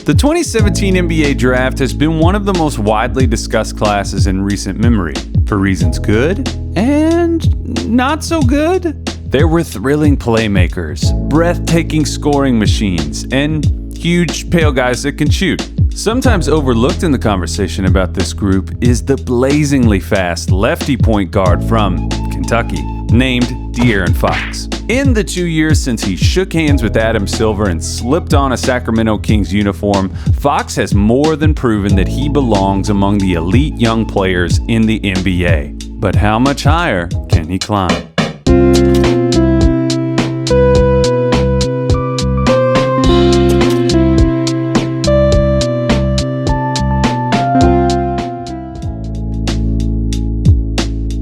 The 2017 NBA Draft has been one of the most widely discussed classes in recent memory, for reasons good and not so good. There were thrilling playmakers, breathtaking scoring machines, and huge, pale guys that can shoot. Sometimes overlooked in the conversation about this group is the blazingly fast lefty point guard from Kentucky, named De'Aaron Fox. In the 2 years since he shook hands with Adam Silver and slipped on a Sacramento Kings uniform, Fox has more than proven that he belongs among the elite young players in the NBA. But how much higher can he climb?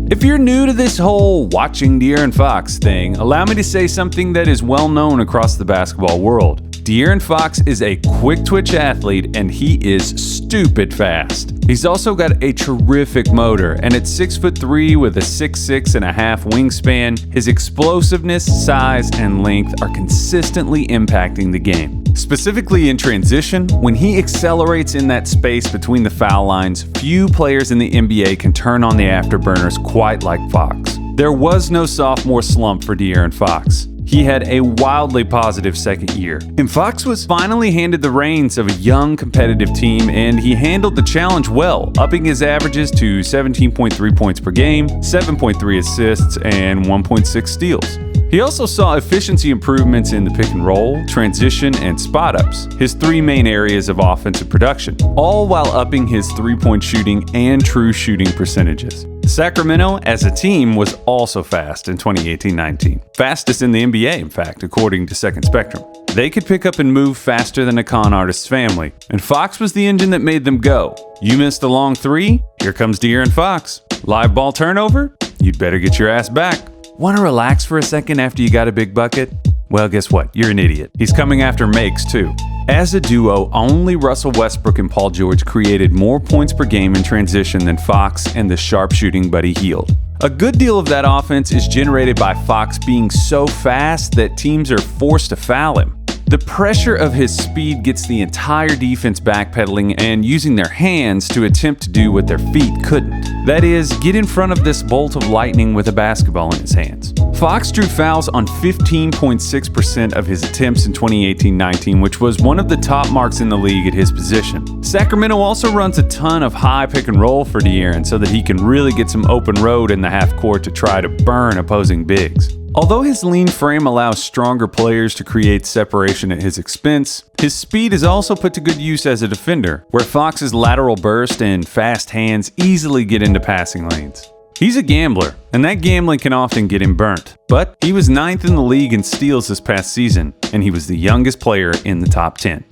If you're new to this whole watching De'Aaron Fox thing, allow me to say something that is well known across the basketball world. De'Aaron Fox is a quick-twitch athlete, and he is stupid fast. He's also got a terrific motor, and at 6'3" with a 6'6.5" wingspan, his explosiveness, size, and length are consistently impacting the game. Specifically in transition, when he accelerates in that space between the foul lines, few players in the NBA can turn on the afterburners quite like Fox. There was no sophomore slump for De'Aaron Fox. He had a wildly positive second year, and Fox was finally handed the reins of a young, competitive team, and he handled the challenge well, upping his averages to 17.3 points per game, 7.3 assists, and 1.6 steals. He also saw efficiency improvements in the pick and roll, transition, and spot-ups, his three main areas of offensive production, all while upping his three-point shooting and true shooting percentages. Sacramento, as a team, was also fast in 2018-19. Fastest in the NBA, in fact, according to Second Spectrum. They could pick up and move faster than a con artist's family, and Fox was the engine that made them go. You missed a long three? Here comes De'Aaron Fox. Live ball turnover? You'd better get your ass back. Want to relax for a second after you got a big bucket? Well, guess what? You're an idiot. He's coming after makes, too. As a duo, only Russell Westbrook and Paul George created more points per game in transition than Fox and the sharpshooting Buddy Hield. A good deal of that offense is generated by Fox being so fast that teams are forced to foul him. The pressure of his speed gets the entire defense backpedaling and using their hands to attempt to do what their feet couldn't. That is, get in front of this bolt of lightning with a basketball in his hands. Fox drew fouls on 15.6% of his attempts in 2018-19, which was one of the top marks in the league at his position. Sacramento also runs a ton of high pick and roll for De'Aaron so that he can really get some open road in the half court to try to burn opposing bigs. Although his lean frame allows stronger players to create separation at his expense, his speed is also put to good use as a defender, where Fox's lateral burst and fast hands easily get into passing lanes. He's a gambler, and that gambling can often get him burnt. But he was 9th in the league in steals this past season, and he was the youngest player in the top 10.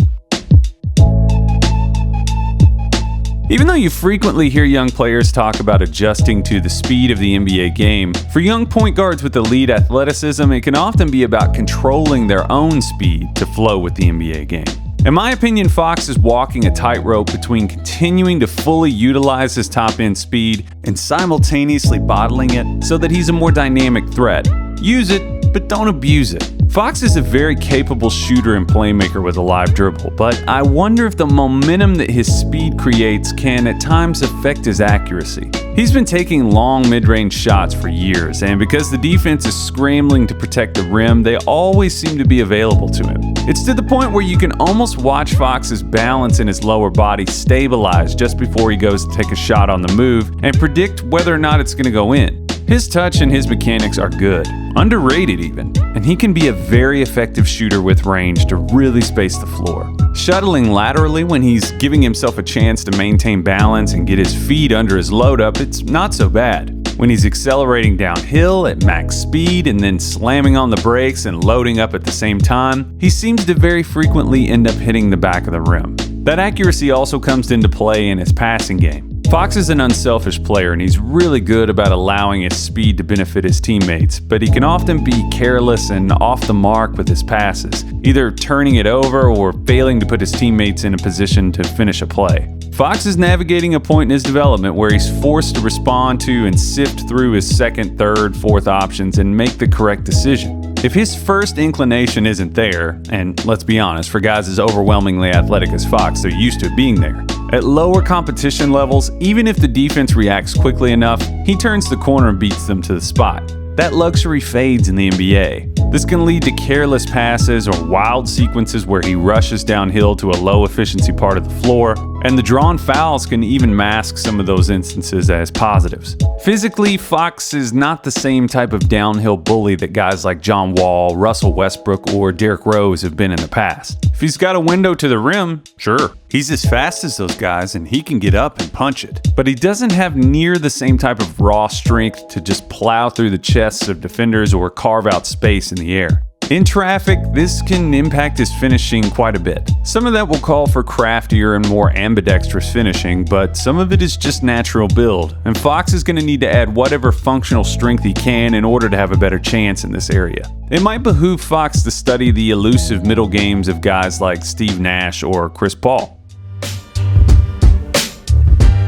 Even though you frequently hear young players talk about adjusting to the speed of the NBA game, for young point guards with elite athleticism, it can often be about controlling their own speed to flow with the NBA game. In my opinion, Fox is walking a tightrope between continuing to fully utilize his top-end speed and simultaneously bottling it so that he's a more dynamic threat. Use it, but don't abuse it. Fox is a very capable shooter and playmaker with a live dribble, but I wonder if the momentum that his speed creates can at times affect his accuracy. He's been taking long mid-range shots for years, and because the defense is scrambling to protect the rim, they always seem to be available to him. It's to the point where you can almost watch Fox's balance in his lower body stabilize just before he goes to take a shot on the move and predict whether or not it's going to go in. His touch and his mechanics are good, underrated even, and he can be a very effective shooter with range to really space the floor. Shuttling laterally when he's giving himself a chance to maintain balance and get his feet under his load up, it's not so bad. When he's accelerating downhill at max speed and then slamming on the brakes and loading up at the same time, he seems to very frequently end up hitting the back of the rim. That accuracy also comes into play in his passing game. Fox is an unselfish player and he's really good about allowing his speed to benefit his teammates, but he can often be careless and off the mark with his passes, either turning it over or failing to put his teammates in a position to finish a play. Fox is navigating a point in his development where he's forced to respond to and sift through his second, third, fourth options and make the correct decision. If his first inclination isn't there, and let's be honest, for guys as overwhelmingly athletic as Fox, they're used to it being there. At lower competition levels, even if the defense reacts quickly enough, he turns the corner and beats them to the spot. That luxury fades in the NBA. This can lead to careless passes or wild sequences where he rushes downhill to a low-efficiency part of the floor, and the drawn fouls can even mask some of those instances as positives. Physically, Fox is not the same type of downhill bully that guys like John Wall, Russell Westbrook, or Derrick Rose have been in the past. If he's got a window to the rim, sure, he's as fast as those guys and he can get up and punch it. But he doesn't have near the same type of raw strength to just plow through the chests of defenders or carve out space in the air. In traffic, this can impact his finishing quite a bit. Some of that will call for craftier and more ambidextrous finishing, but some of it is just natural build, and Fox is going to need to add whatever functional strength he can in order to have a better chance in this area. It might behoove Fox to study the elusive middle games of guys like Steve Nash or Chris Paul.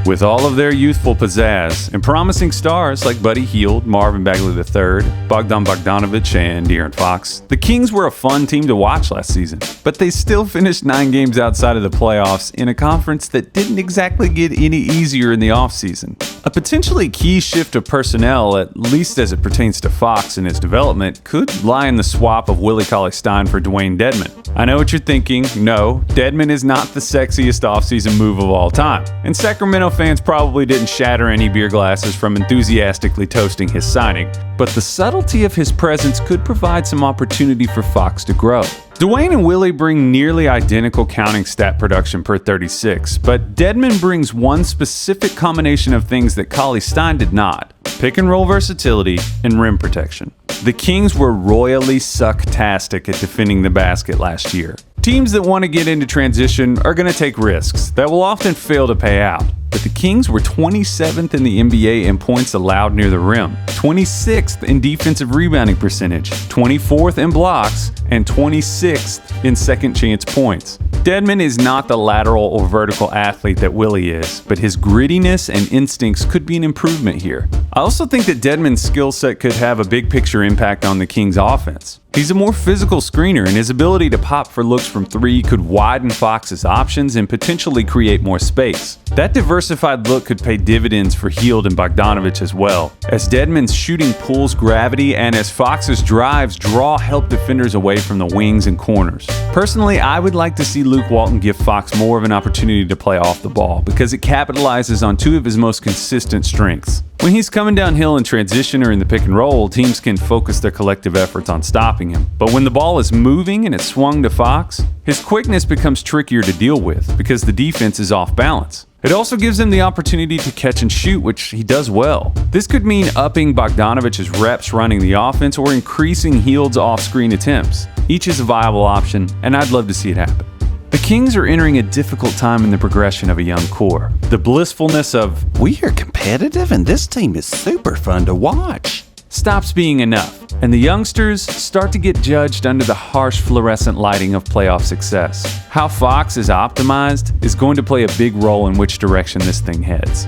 With all of their youthful pizzazz and promising stars like Buddy Hield, Marvin Bagley III, Bogdan Bogdanovic, and De'Aaron Fox, the Kings were a fun team to watch last season, but they still finished 9 games outside of the playoffs in a conference that didn't exactly get any easier in the offseason. A potentially key shift of personnel, at least as it pertains to Fox and his development, could lie in the swap of Willie Cauley-Stein for Dwayne Dedmon. I know what you're thinking. No, Dedmon is not the sexiest offseason move of all time, and Sacramento fans probably didn't shatter any beer glasses from enthusiastically toasting his signing, but the subtlety of his presence could provide some opportunity for Fox to grow. Dwayne and Willie bring nearly identical counting stat production per 36, but Dedmon brings one specific combination of things that Cauley-Stein did not: pick and roll versatility and rim protection. The Kings were royally sucktastic at defending the basket last year. Teams that want to get into transition are going to take risks that will often fail to pay out. But the Kings were 27th in the NBA in points allowed near the rim, 26th in defensive rebounding percentage, 24th in blocks, and 26th in second chance points. Dedmon is not the lateral or vertical athlete that Willie is, but his grittiness and instincts could be an improvement here. I also think that Dedmon's skill set could have a big picture impact on the Kings' offense. He's a more physical screener, and his ability to pop for looks from 3 could widen Fox's options and potentially create more space. That diversified look could pay dividends for Hield and Bogdanovic as well, as Dedmon's shooting pulls gravity and as Fox's drives draw help defenders away from the wings and corners. Personally, I would like to see Luke Walton give Fox more of an opportunity to play off the ball because it capitalizes on 2 of his most consistent strengths. When he's coming downhill in transition or in the pick and roll, teams can focus their collective efforts on stopping him. But when the ball is moving and it's swung to Fox, his quickness becomes trickier to deal with because the defense is off balance. It also gives him the opportunity to catch and shoot, which he does well. This could mean upping Bogdanovic's reps running the offense or increasing Hield's off-screen attempts. Each is a viable option, and I'd love to see it happen. The Kings are entering a difficult time in the progression of a young core. The blissfulness of, "we are competitive and this team is super fun to watch," stops being enough, and the youngsters start to get judged under the harsh fluorescent lighting of playoff success. How Fox is optimized is going to play a big role in which direction this thing heads.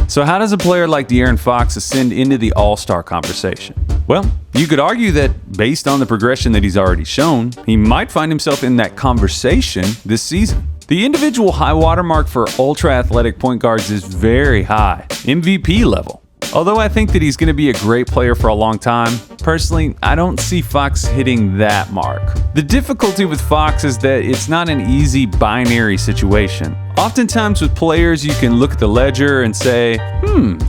So how does a player like De'Aaron Fox ascend into the All-Star conversation? Well, you could argue that based on the progression that he's already shown, he might find himself in that conversation this season. The individual high watermark for ultra-athletic point guards is very high, MVP level. Although I think that he's going to be a great player for a long time, personally, I don't see Fox hitting that mark. The difficulty with Fox is that it's not an easy binary situation. Oftentimes with players, you can look at the ledger and say,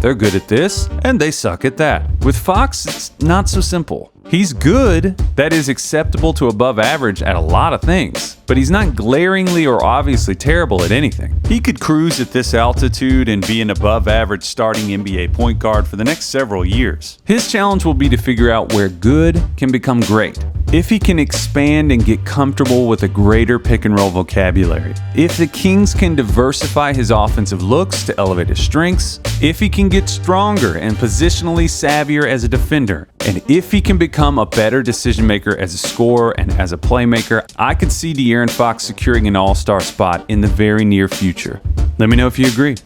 they're good at this, and they suck at that. With Fox, it's not so simple. He's good, that is acceptable to above average at a lot of things, but he's not glaringly or obviously terrible at anything. He could cruise at this altitude and be an above average starting NBA point guard for the next several years. His challenge will be to figure out where good can become great. If he can expand and get comfortable with a greater pick and roll vocabulary. If the Kings can diversify his offensive looks to elevate his strengths. If he can get stronger and positionally savvier as a defender. And if he can become a better decision maker as a scorer and as a playmaker, I could see De'Aaron Fox securing an all-star spot in the very near future. Let me know if you agree.